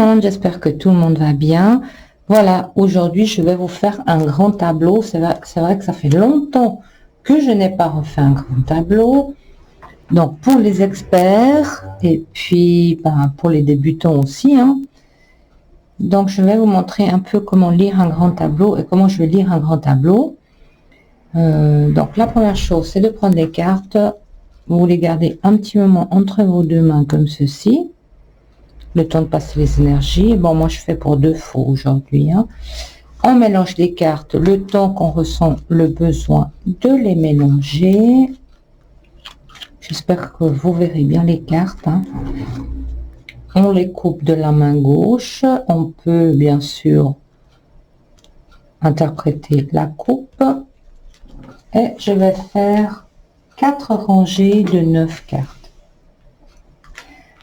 monde, j'espère que tout le monde va bien. Voilà, aujourd'hui je vais vous faire un grand tableau. C'est vrai que ça fait longtemps que je n'ai pas refait un grand tableau. Donc pour les experts et puis pour les débutants aussi. Donc je vais vous montrer un peu comment lire un grand tableau et comment je vais lire un grand tableau. Donc la première chose, c'est de prendre les cartes. Vous les gardez un petit moment entre vos deux mains comme ceci. Le temps de passer les énergies. Bon, moi je fais pour 2 fois aujourd'hui. On mélange les cartes le temps qu'on ressent le besoin de les mélanger. J'espère que vous verrez bien les cartes. On les coupe de la main gauche. On peut bien sûr interpréter la coupe. Et je vais faire 4 rangées de 9 cartes.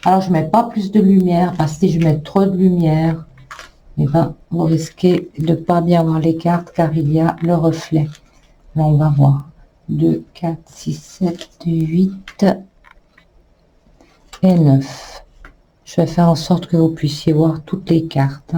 Alors, je mets pas plus de lumière parce que si je mets trop de lumière, vous risquez de pas bien voir les cartes car il y a le reflet. Là, on va voir 2, 4, 6, 7, 8 et 9. Je vais faire en sorte que vous puissiez voir toutes les cartes.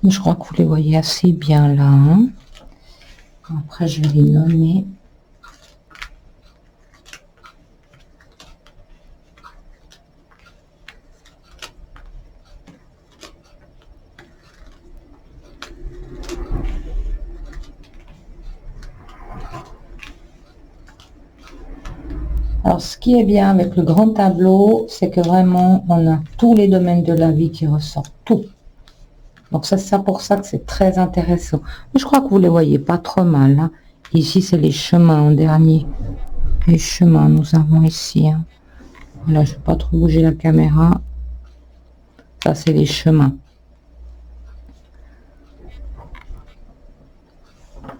Je crois que vous les voyez assez bien là. Après, je vais les nommer. Alors, ce qui est bien avec le grand tableau, c'est que vraiment, on a tous les domaines de la vie qui ressortent, tout. Donc, c'est ça pour ça que c'est très intéressant. Mais je crois que vous les voyez pas trop mal. Ici, c'est les chemins en dernier. Les chemins, nous avons ici. Là, je ne vais pas trop bouger la caméra. Ça, c'est les chemins.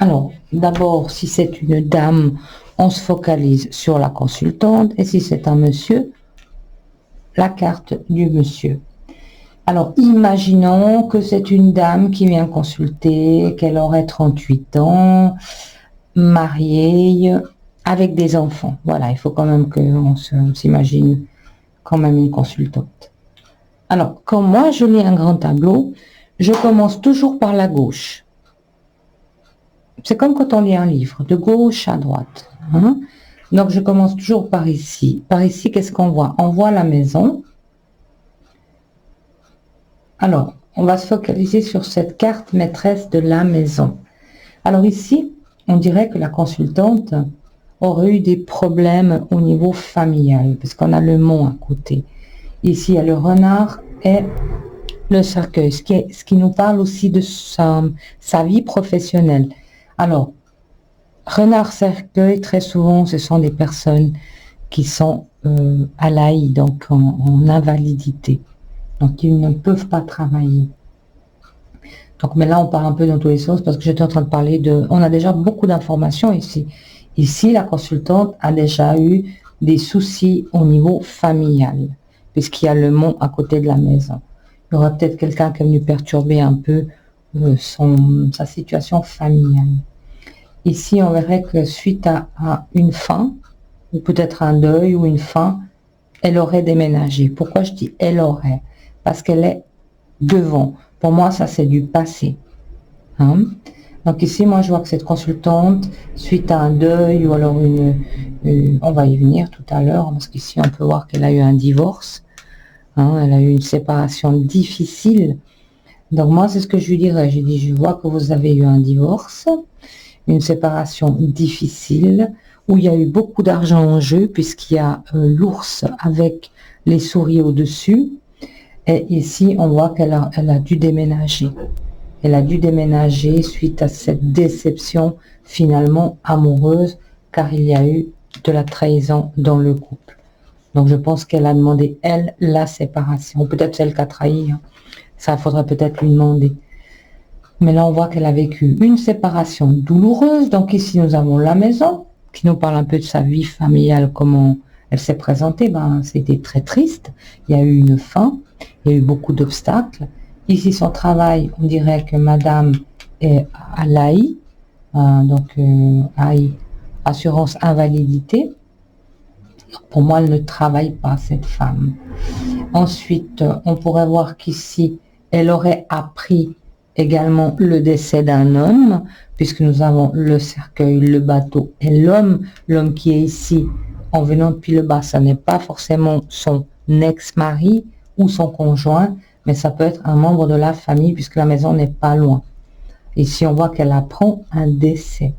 Alors, d'abord, si c'est une dame, on se focalise sur la consultante. Et si c'est un monsieur, la carte du monsieur. Alors, imaginons que c'est une dame qui vient consulter, qu'elle aurait 38 ans, mariée, avec des enfants. Voilà, il faut quand même qu'on s'imagine quand même une consultante. Alors, quand moi je lis un grand tableau, je commence toujours par la gauche. C'est comme quand on lit un livre, de gauche à droite. Donc, je commence toujours par ici. Par ici, qu'est-ce qu'on voit? On voit la maison. Alors, on va se focaliser sur cette carte maîtresse de la maison. Alors ici, on dirait que la consultante aurait eu des problèmes au niveau familial, parce qu'on a le mont à côté. Ici, il y a le renard et le cercueil, ce qui nous parle aussi de sa vie professionnelle. Alors, renard, cercueil, très souvent, ce sont des personnes qui sont à l'AI, donc en invalidité. Donc, ils ne peuvent pas travailler. Donc, mais là, on part un peu dans tous les sens parce que j'étais en train de parler de... On a déjà beaucoup d'informations ici. Ici, la consultante a déjà eu des soucis au niveau familial, puisqu'il y a le mont à côté de la maison. Il y aura peut-être quelqu'un qui est venu perturber un peu sa situation familiale. Ici, on verrait que suite à une fin, ou peut-être un deuil ou une fin, elle aurait déménagé. Pourquoi je dis elle aurait? Parce qu'elle est devant. Pour moi, ça, c'est du passé. Donc ici, moi, je vois que cette consultante, suite à un deuil ou alors on va y venir tout à l'heure, parce qu'ici, on peut voir qu'elle a eu un divorce. Elle a eu une séparation difficile. Donc moi, c'est ce que je lui dirais. Je dis, je vois que vous avez eu un divorce, une séparation difficile, où il y a eu beaucoup d'argent en jeu, puisqu'il y a l'ours avec les souris au-dessus. Et ici, on voit qu'elle a dû déménager. Elle a dû déménager suite à cette déception finalement amoureuse, car il y a eu de la trahison dans le couple. Donc, je pense qu'elle a demandé, elle, la séparation. Peut-être celle qui a trahi. Ça, il faudrait peut-être lui demander. Mais là, on voit qu'elle a vécu une séparation douloureuse. Donc, ici, nous avons la maison qui nous parle un peu de sa vie familiale, comment elle s'est présentée. Ben, c'était très triste. Il y a eu une fin, il y a eu beaucoup d'obstacles. Ici, son travail, on dirait que madame est à l'AI, donc AI, assurance invalidité. Pour moi, elle ne travaille pas, cette femme. Ensuite, on pourrait voir qu'ici, elle aurait appris également le décès d'un homme, puisque nous avons le cercueil, le bateau et l'homme. L'homme qui est ici, en venant depuis le bas, ça n'est pas forcément son ex-mari ou son conjoint, mais ça peut être un membre de la famille, puisque la maison n'est pas loin. Ici, on voit qu'elle apprend un décès.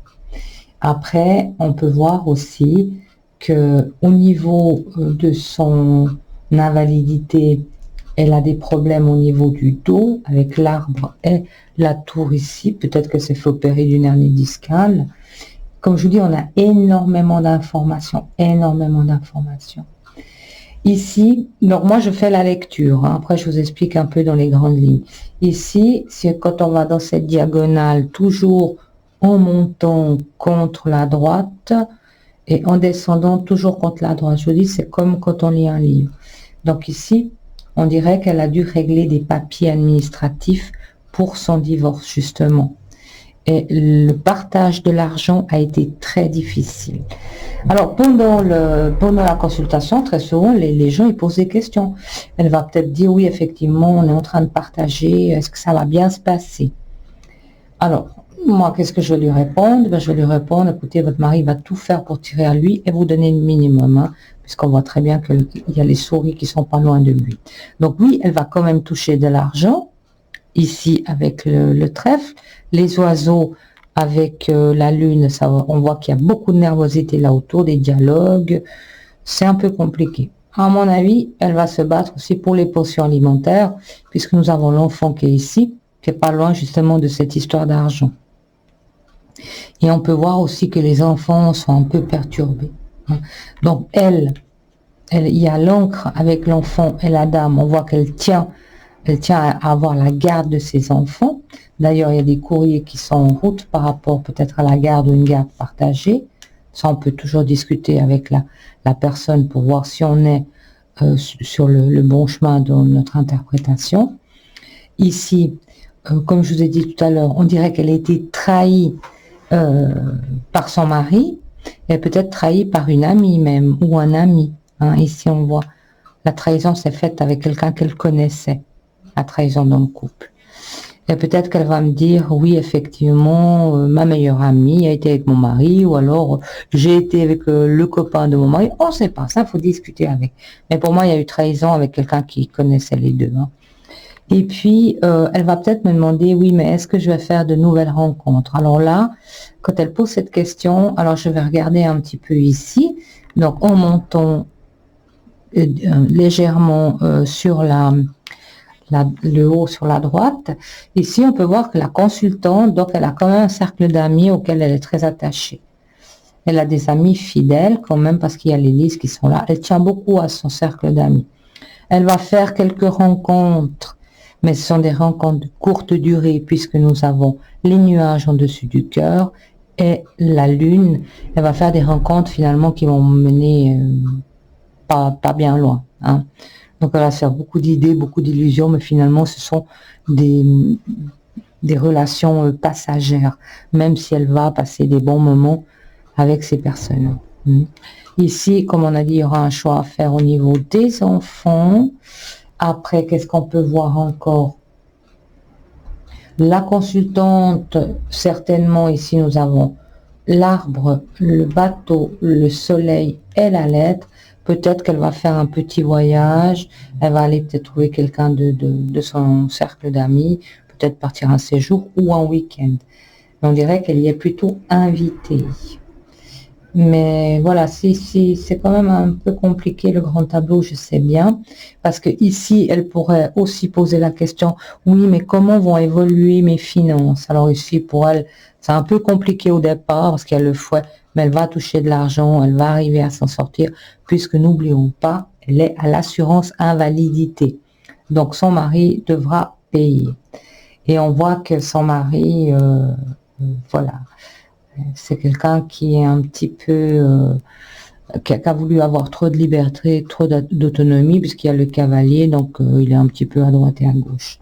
Après, on peut voir aussi que au niveau de son invalidité, elle a des problèmes au niveau du dos avec l'arbre et la tour ici. Peut-être que c'est fait opérer d'une hernie discale. Comme je vous dis, on a énormément d'informations, énormément d'informations. Ici, donc moi je fais la lecture, hein. Après je vous explique un peu dans les grandes lignes. Ici, c'est quand on va dans cette diagonale, toujours en montant contre la droite et en descendant toujours contre la droite. Je vous dis, c'est comme quand on lit un livre. Donc ici, on dirait qu'elle a dû régler des papiers administratifs pour son divorce, justement. Et le partage de l'argent a été très difficile. Alors, pendant la consultation, très souvent, les gens ils posent des questions. Elle va peut-être dire, oui, effectivement, on est en train de partager, est-ce que ça va bien se passer? Alors, moi, qu'est-ce que je vais lui répondre? Ben, je vais lui répondre, écoutez, votre mari va tout faire pour tirer à lui et vous donner le minimum, hein, puisqu'on voit très bien qu'il y a les souris qui sont pas loin de lui. Donc oui, elle va quand même toucher de l'argent, ici avec le trèfle. Les oiseaux avec la lune, ça, on voit qu'il y a beaucoup de nervosité là autour, des dialogues. C'est un peu compliqué. À mon avis, elle va se battre aussi pour les portions alimentaires, puisque nous avons l'enfant qui est ici, qui est pas loin justement de cette histoire d'argent. Et on peut voir aussi que les enfants sont un peu perturbés. Donc il y a l'encre avec l'enfant et la dame. On voit qu'elle tient à avoir la garde de ses enfants. D'ailleurs, il y a des courriers qui sont en route par rapport peut-être à la garde ou une garde partagée. Ça, on peut toujours discuter avec la personne pour voir si on est sur le bon chemin dans notre interprétation. Ici, comme je vous ai dit tout à l'heure, on dirait qu'elle a été trahie par son mari, et peut-être trahie par une amie même, ou un ami. Hein. Ici, on voit la trahison s'est faite avec quelqu'un qu'elle connaissait, la trahison dans le couple. Et peut-être qu'elle va me dire, oui, effectivement, ma meilleure amie a été avec mon mari, ou alors j'ai été avec le copain de mon mari. On ne sait pas, ça, il faut discuter avec. Mais pour moi, il y a eu trahison avec quelqu'un qui connaissait les deux. Hein. Et puis, elle va peut-être me demander, oui, mais est-ce que je vais faire de nouvelles rencontres? Alors là, quand elle pose cette question, alors je vais regarder un petit peu ici. Donc, en montant légèrement sur le haut sur la droite. Ici, on peut voir que la consultante, donc elle a quand même un cercle d'amis auquel elle est très attachée. Elle a des amis fidèles quand même parce qu'il y a les listes qui sont là. Elle tient beaucoup à son cercle d'amis. Elle va faire quelques rencontres, mais ce sont des rencontres de courte durée puisque nous avons les nuages en dessus du cœur et la lune. Elle va faire des rencontres finalement qui vont mener pas bien loin. Hein. Donc elle va se faire beaucoup d'idées, beaucoup d'illusions, mais finalement ce sont des relations passagères, même si elle va passer des bons moments avec ces personnes. Ici, comme on a dit, il y aura un choix à faire au niveau des enfants. Après, qu'est-ce qu'on peut voir encore? La consultante, certainement, ici nous avons l'arbre, le bateau, le soleil et la lettre. Peut-être qu'elle va faire un petit voyage, elle va aller peut-être trouver quelqu'un de son cercle d'amis, peut-être partir un séjour ou un week-end. On dirait qu'elle y est plutôt invitée. Mais voilà, c'est quand même un peu compliqué le grand tableau, je sais bien, parce que ici, elle pourrait aussi poser la question, oui, mais comment vont évoluer mes finances? Alors ici, pour elle, c'est un peu compliqué au départ, parce qu'elle le fouet, mais elle va toucher de l'argent, elle va arriver à s'en sortir, puisque n'oublions pas, elle est à l'assurance invalidité. Donc son mari devra payer. Et on voit que son mari, voilà, C'est quelqu'un qui est un petit peu... qui a voulu avoir trop de liberté, trop d'autonomie, puisqu'il y a le cavalier, donc il est un petit peu à droite et à gauche.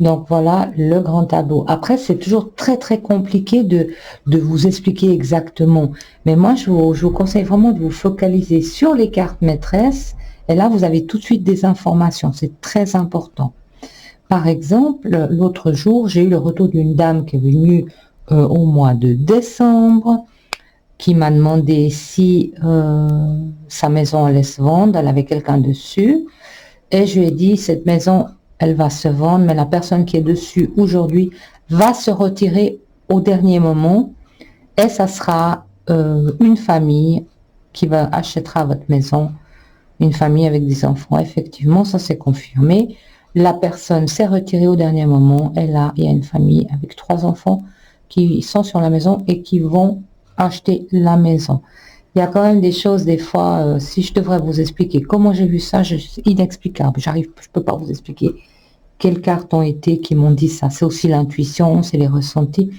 Donc voilà le grand tableau. Après, c'est toujours très compliqué de vous expliquer exactement. Mais moi, je vous conseille vraiment de vous focaliser sur les cartes maîtresses. Et là, vous avez tout de suite des informations. C'est très important. Par exemple, l'autre jour, j'ai eu le retour d'une dame qui est venue au mois de décembre, qui m'a demandé si sa maison allait se vendre. Elle avait quelqu'un dessus. Et je lui ai dit, cette maison, elle va se vendre, mais la personne qui est dessus aujourd'hui va se retirer au dernier moment. Et ça sera une famille qui achètera votre maison. Une famille avec des enfants. Effectivement, ça s'est confirmé. La personne s'est retirée au dernier moment. Et là, il y a une famille avec 3 enfants qui sont sur la maison et qui vont acheter la maison. Il y a quand même des choses, des fois, si je devrais vous expliquer comment j'ai vu ça, c'est inexplicable. Je peux pas vous expliquer quelles cartes ont été qui m'ont dit ça. C'est aussi l'intuition, c'est les ressentis.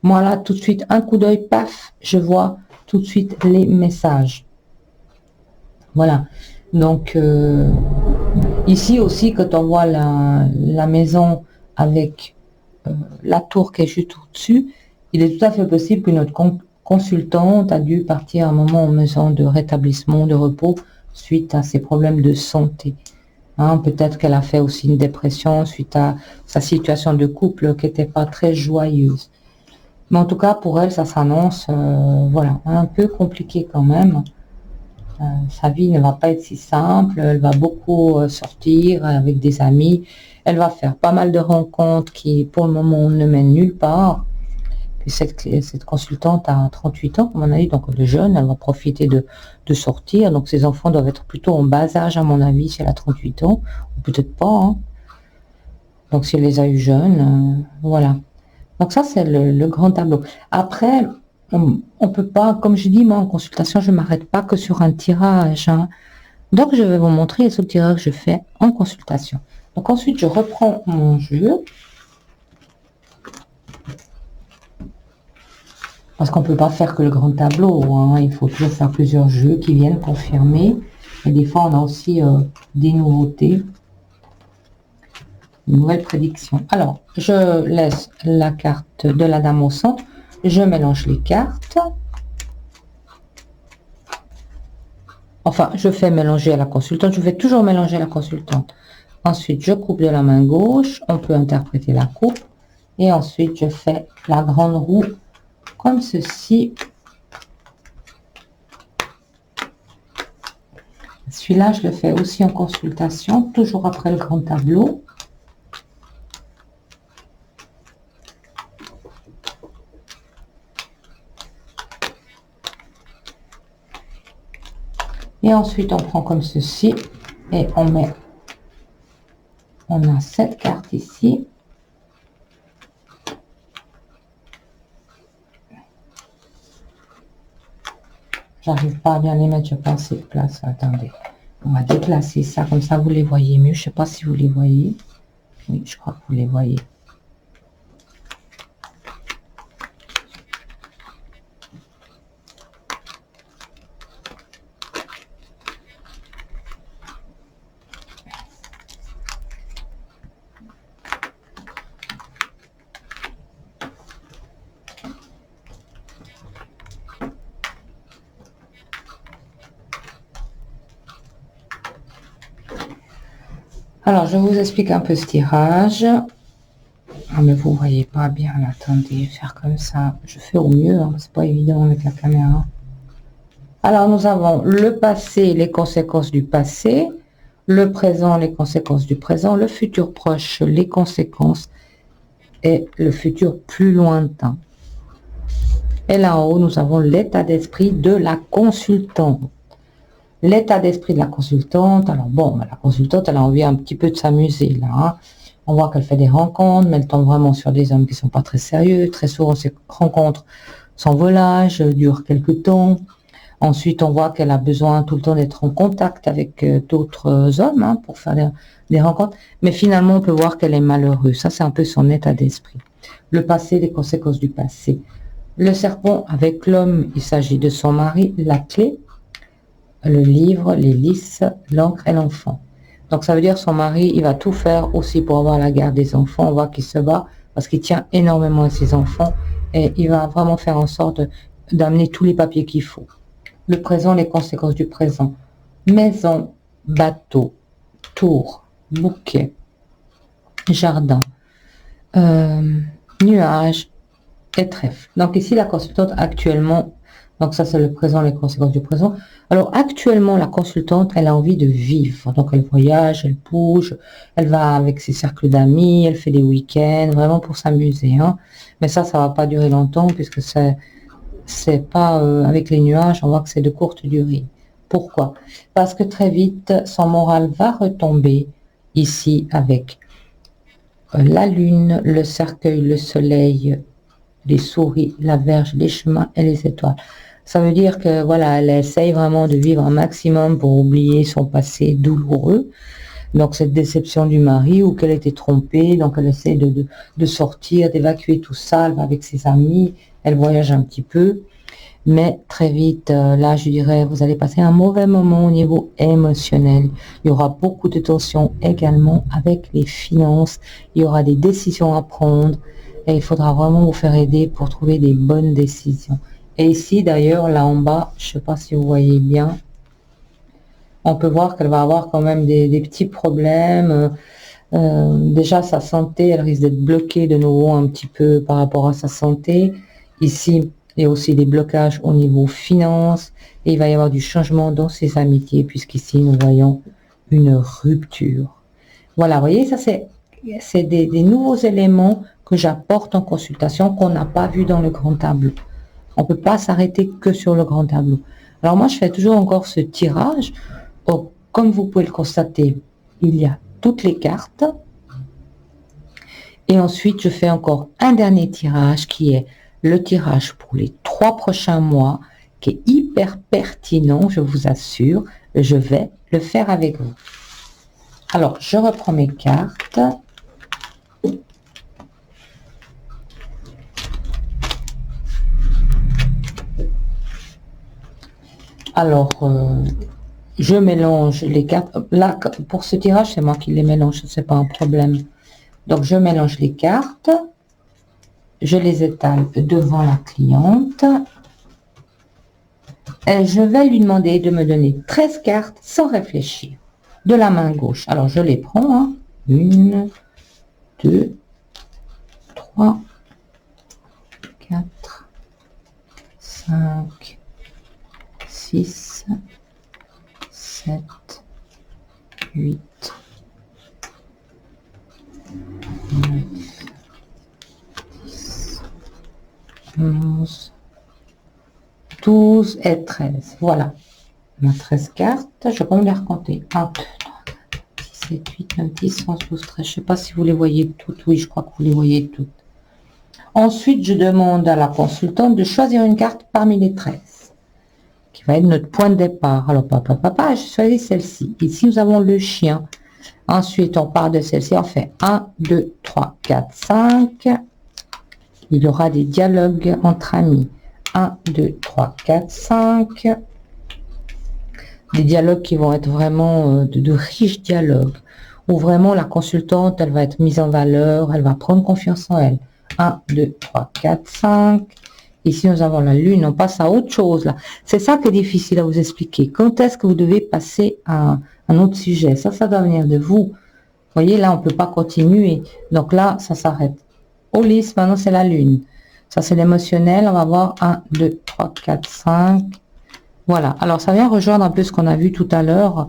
Moi là, tout de suite, un coup d'œil, paf, je vois tout de suite les messages. Voilà. Donc, ici aussi, quand on voit la maison avec la tour qui est juste au-dessus, il est tout à fait possible que notre consultante a dû partir à un moment en maison de rétablissement, de repos, suite à ses problèmes de santé. Hein, peut-être qu'elle a fait aussi une dépression suite à sa situation de couple qui n'était pas très joyeuse. Mais en tout cas, pour elle, ça s'annonce voilà, un peu compliqué quand même. Sa vie ne va pas être si simple. Elle va beaucoup sortir avec des amis. Elle va faire pas mal de rencontres qui, pour le moment, ne mènent nulle part. Puis cette consultante a 38 ans, à mon avis, donc elle est jeune, elle va profiter de sortir. Donc ses enfants doivent être plutôt en bas âge, à mon avis, si elle a 38 ans, ou peut-être pas. Hein. Donc si elle les a eu jeunes, voilà. Donc ça, c'est le grand tableau. Après, on peut pas, comme je dis, moi, en consultation, je ne m'arrête pas que sur un tirage. Hein. Donc je vais vous montrer les autres tirages que je fais en consultation. Donc ensuite, je reprends mon jeu. Parce qu'on ne peut pas faire que le grand tableau, hein. Il faut toujours faire plusieurs jeux qui viennent confirmer. Et des fois, on a aussi des nouveautés, une nouvelle prédiction. Alors, je laisse la carte de la dame au centre. Je mélange les cartes. Enfin, je fais mélanger à la consultante. Je vais toujours mélanger à la consultante. Ensuite, je coupe de la main gauche. On peut interpréter la coupe. Et ensuite, je fais la grande roue comme ceci. Celui-là, je le fais aussi en consultation, toujours après le grand tableau. Et ensuite, on prend comme ceci et on a 7 cartes ici. J'arrive pas à bien les mettre, je pense, cette place. Attendez, on va déplacer ça, comme ça vous les voyez mieux. Je sais pas si vous les voyez. Oui, je crois que vous les voyez. Alors, je vous explique un peu ce tirage. Ah, mais vous voyez pas bien, là. Attendez, faire comme ça. Je fais au mieux, hein, c'est pas évident avec la caméra. Alors, nous avons le passé, les conséquences du passé, le présent, les conséquences du présent, le futur proche, les conséquences, et le futur plus lointain. Et là en haut, nous avons l'état d'esprit de la consultante. L'état d'esprit de la consultante, alors bon, la consultante, elle a envie un petit peu de s'amuser là. Hein. On voit qu'elle fait des rencontres, mais elle tombe vraiment sur des hommes qui sont pas très sérieux. Très souvent, ces rencontres sans volage, durent quelques temps. Ensuite, on voit qu'elle a besoin tout le temps d'être en contact avec d'autres hommes hein, pour faire des rencontres. Mais finalement, on peut voir qu'elle est malheureuse. Ça, c'est un peu son état d'esprit. Le passé, les conséquences du passé. Le serpent avec l'homme, il s'agit de son mari, la clé, le livre, les lys, l'encre et l'enfant. Donc ça veut dire son mari, il va tout faire aussi pour avoir la garde des enfants. On voit qu'il se bat parce qu'il tient énormément à ses enfants et il va vraiment faire en sorte d'amener tous les papiers qu'il faut. Le présent, les conséquences du présent. Maison, bateau, tour, bouquet, jardin, nuages et trèfle. Donc ici, la consultante actuellement, donc ça c'est le présent, les conséquences du présent. Alors actuellement, la consultante, elle a envie de vivre. Donc elle voyage, elle bouge, elle va avec ses cercles d'amis, elle fait des week-ends, vraiment pour s'amuser. Hein. Mais ça va pas durer longtemps puisque c'est pas avec les nuages, on voit que c'est de courte durée. Pourquoi? Parce que très vite, son moral va retomber ici avec la lune, le cercueil, le soleil, les souris, la verge, les chemins et les étoiles. Ça veut dire que voilà, elle essaye vraiment de vivre un maximum pour oublier son passé douloureux. Donc cette déception du mari ou qu'elle était trompée, donc elle essaie de sortir, d'évacuer tout ça, elle va avec ses amis, elle voyage un petit peu. Mais très vite, là, je dirais, vous allez passer un mauvais moment au niveau émotionnel. Il y aura beaucoup de tensions également avec les finances. Il y aura des décisions à prendre et il faudra vraiment vous faire aider pour trouver des bonnes décisions. Et ici, d'ailleurs, là en bas, je ne sais pas si vous voyez bien, on peut voir qu'elle va avoir quand même des petits problèmes. Déjà, sa santé, elle risque d'être bloquée de nouveau un petit peu par rapport à sa santé. Ici, il y a aussi des blocages au niveau finance et il va y avoir du changement dans ses amitiés puisqu'ici nous voyons une rupture. Voilà, vous voyez, ça c'est des nouveaux éléments que j'apporte en consultation qu'on n'a pas vu dans le grand tableau. On ne peut pas s'arrêter que sur le grand tableau. Alors moi, je fais toujours encore ce tirage. Oh, comme vous pouvez le constater, il y a toutes les cartes. Et ensuite, je fais encore un dernier tirage qui est le tirage pour les 3 prochains mois, qui est hyper pertinent, je vous assure. Je vais le faire avec vous. Alors, je reprends mes cartes. Alors, je mélange les cartes. Là, pour ce tirage, c'est moi qui les mélange, ce n'est pas un problème. Donc, je mélange les cartes. Je les étale devant la cliente. Et je vais lui demander de me donner 13 cartes sans réfléchir. De la main gauche. Alors, je les prends. Hein. 1, 2, 3, 4, 5, 6, 7, 8, 9, 10, 11, 12 et 13. Voilà. On a 13 cartes. Je vais quand même les recompter. 1, 2, 3, 4, 6, 7, 8, 9, 10, 11, 12, 13. Je ne sais pas si vous les voyez toutes. Oui, je crois que vous les voyez toutes. Ensuite, je demande à la consultante de choisir une carte parmi les 13, qui va être notre point de départ. Alors, papa, je choisis celle-ci. Ici, nous avons le chien. Ensuite, on part de celle-ci. On fait 1, 2, 3, 4, 5. Il y aura des dialogues entre amis. 1, 2, 3, 4, 5. Des dialogues qui vont être vraiment de riches dialogues. Où vraiment la consultante, elle va être mise en valeur. Elle va prendre confiance en elle. 1, 2, 3, 4, 5. Ici, nous avons la lune. On passe à autre chose, là. C'est ça qui est difficile à vous expliquer. Quand est-ce que vous devez passer à un autre sujet? Ça doit venir de vous. Vous voyez, là, on ne peut pas continuer. Donc là, ça s'arrête. Au lys, maintenant, c'est la lune. Ça, c'est l'émotionnel. On va voir 1, 2, 3, 4, 5. Voilà. Alors, ça vient rejoindre un peu ce qu'on a vu tout à l'heure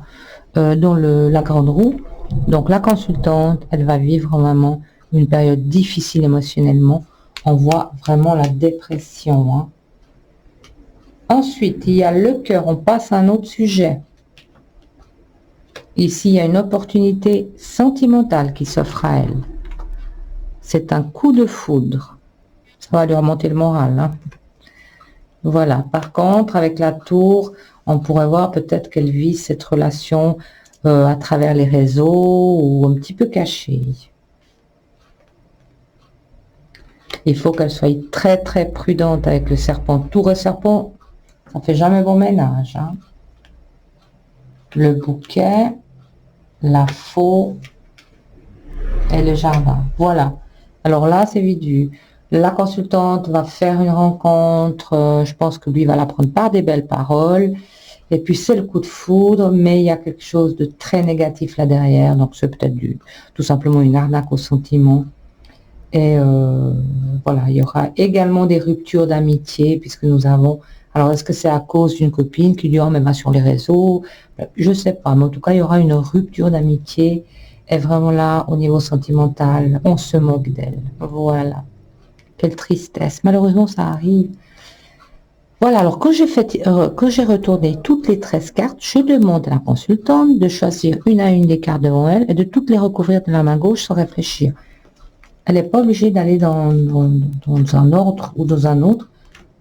dans la grande roue. Donc, la consultante, elle va vivre vraiment une période difficile émotionnellement. On voit vraiment la dépression. Hein. Ensuite, il y a le cœur. On passe à un autre sujet. Ici, il y a une opportunité sentimentale qui s'offre à elle. C'est un coup de foudre. Ça va lui remonter le moral. Hein. Voilà. Par contre, avec la tour, on pourrait voir peut-être qu'elle vit cette relation à travers les réseaux ou un petit peu cachée. Il faut qu'elle soit très très prudente avec le serpent. Tour et serpent, ça fait jamais bon ménage. Hein. Le bouquet, la faux et le jardin. Voilà. Alors là, c'est vite vu. La consultante va faire une rencontre. Je pense que lui va la prendre par des belles paroles. Et puis c'est le coup de foudre, mais il y a quelque chose de très négatif là derrière. Donc c'est peut-être tout simplement une arnaque au sentiment. Et voilà, il y aura également des ruptures d'amitié, puisque nous avons... Alors, est-ce que c'est à cause d'une copine qui dit, oh, mais va sur les réseaux? Je ne sais pas, mais en tout cas, il y aura une rupture d'amitié. Et vraiment là, au niveau sentimental, on se moque d'elle. Voilà. Quelle tristesse. Malheureusement, ça arrive. Voilà, alors que j'ai retourné toutes les 13 cartes, je demande à la consultante de choisir une à une des cartes devant elle et de toutes les recouvrir de la main gauche sans réfléchir. Elle n'est pas obligée d'aller dans un ordre ou dans un autre.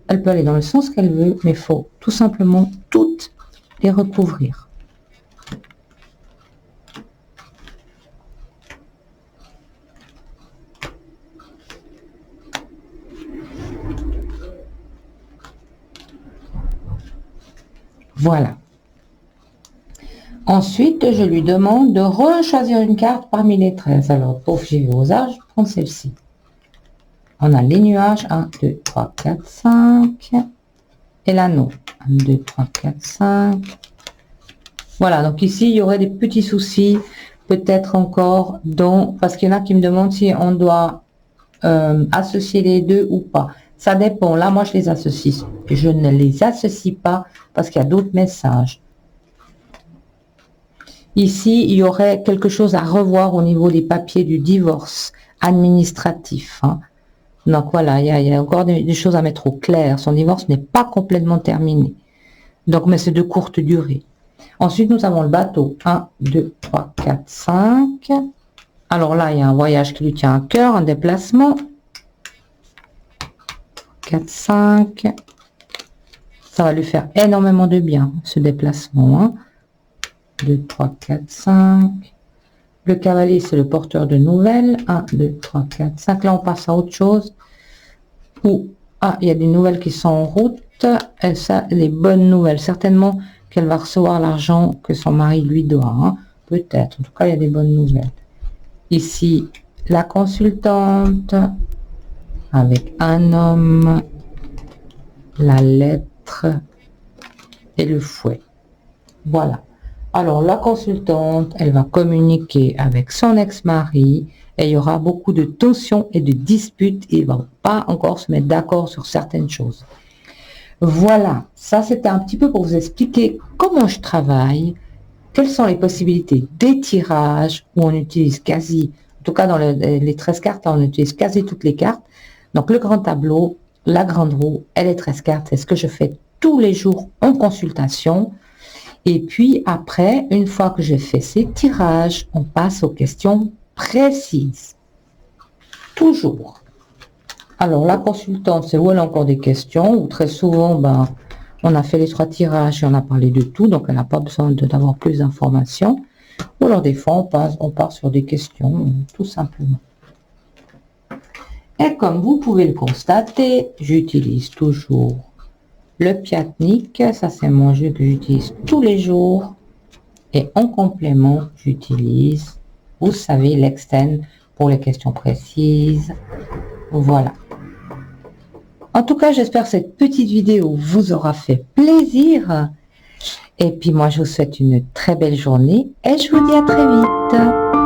Elle peut aller dans le sens qu'elle veut, mais il faut tout simplement toutes les recouvrir. Voilà. Ensuite, je lui demande de rechoisir une carte parmi les 13. Alors, pour j'y vais aux âges, je prends celle-ci. On a les nuages, 1, 2, 3, 4, 5. Et l'anneau, 1, 2, 3, 4, 5. Voilà, donc ici, il y aurait des petits soucis, peut-être encore, parce qu'il y en a qui me demandent si on doit associer les deux ou pas. Ça dépend. Là, moi, je les associe. Je ne les associe pas parce qu'il y a d'autres messages. Ici, il y aurait quelque chose à revoir au niveau des papiers du divorce administratif. Hein. Donc voilà, il y a encore des choses à mettre au clair. Son divorce n'est pas complètement terminé. Donc, mais c'est de courte durée. Ensuite, nous avons le bateau. 1, 2, 3, 4, 5. Alors là, il y a un voyage qui lui tient à cœur, un déplacement. 4, 5. Ça va lui faire énormément de bien, ce déplacement. Hein. 2, 3, 4, 5. Le cavalier, c'est le porteur de nouvelles. 1, 2, 3, 4, 5. Là, on passe à autre chose. Il y a des nouvelles qui sont en route. Et ça, les bonnes nouvelles. Certainement qu'elle va recevoir l'argent que son mari lui doit. Hein. Peut-être. En tout cas, il y a des bonnes nouvelles. Ici, la consultante avec un homme, la lettre et le fouet. Voilà. Alors, la consultante, elle va communiquer avec son ex-mari et il y aura beaucoup de tensions et de disputes. Ils ne vont pas encore se mettre d'accord sur certaines choses. Voilà, ça c'était un petit peu pour vous expliquer comment je travaille, quelles sont les possibilités des tirages où on utilise quasi, en tout cas dans les 13 cartes, on utilise quasi toutes les cartes. Donc le grand tableau, la grande roue et les 13 cartes, c'est ce que je fais tous les jours en consultation. Et puis après, une fois que j'ai fait ces tirages, on passe aux questions précises. Toujours. Alors la consultante, c'est où elle a encore des questions, ou très souvent, on a fait les 3 tirages et on a parlé de tout, donc elle n'a pas besoin d'avoir plus d'informations. Ou alors des fois, on part sur des questions, tout simplement. Et comme vous pouvez le constater, j'utilise toujours le Piatnik, ça c'est mon jeu que j'utilise tous les jours. Et en complément, j'utilise, vous savez, l'Extend pour les questions précises. Voilà. En tout cas, j'espère que cette petite vidéo vous aura fait plaisir. Et puis moi, je vous souhaite une très belle journée et je vous dis à très vite.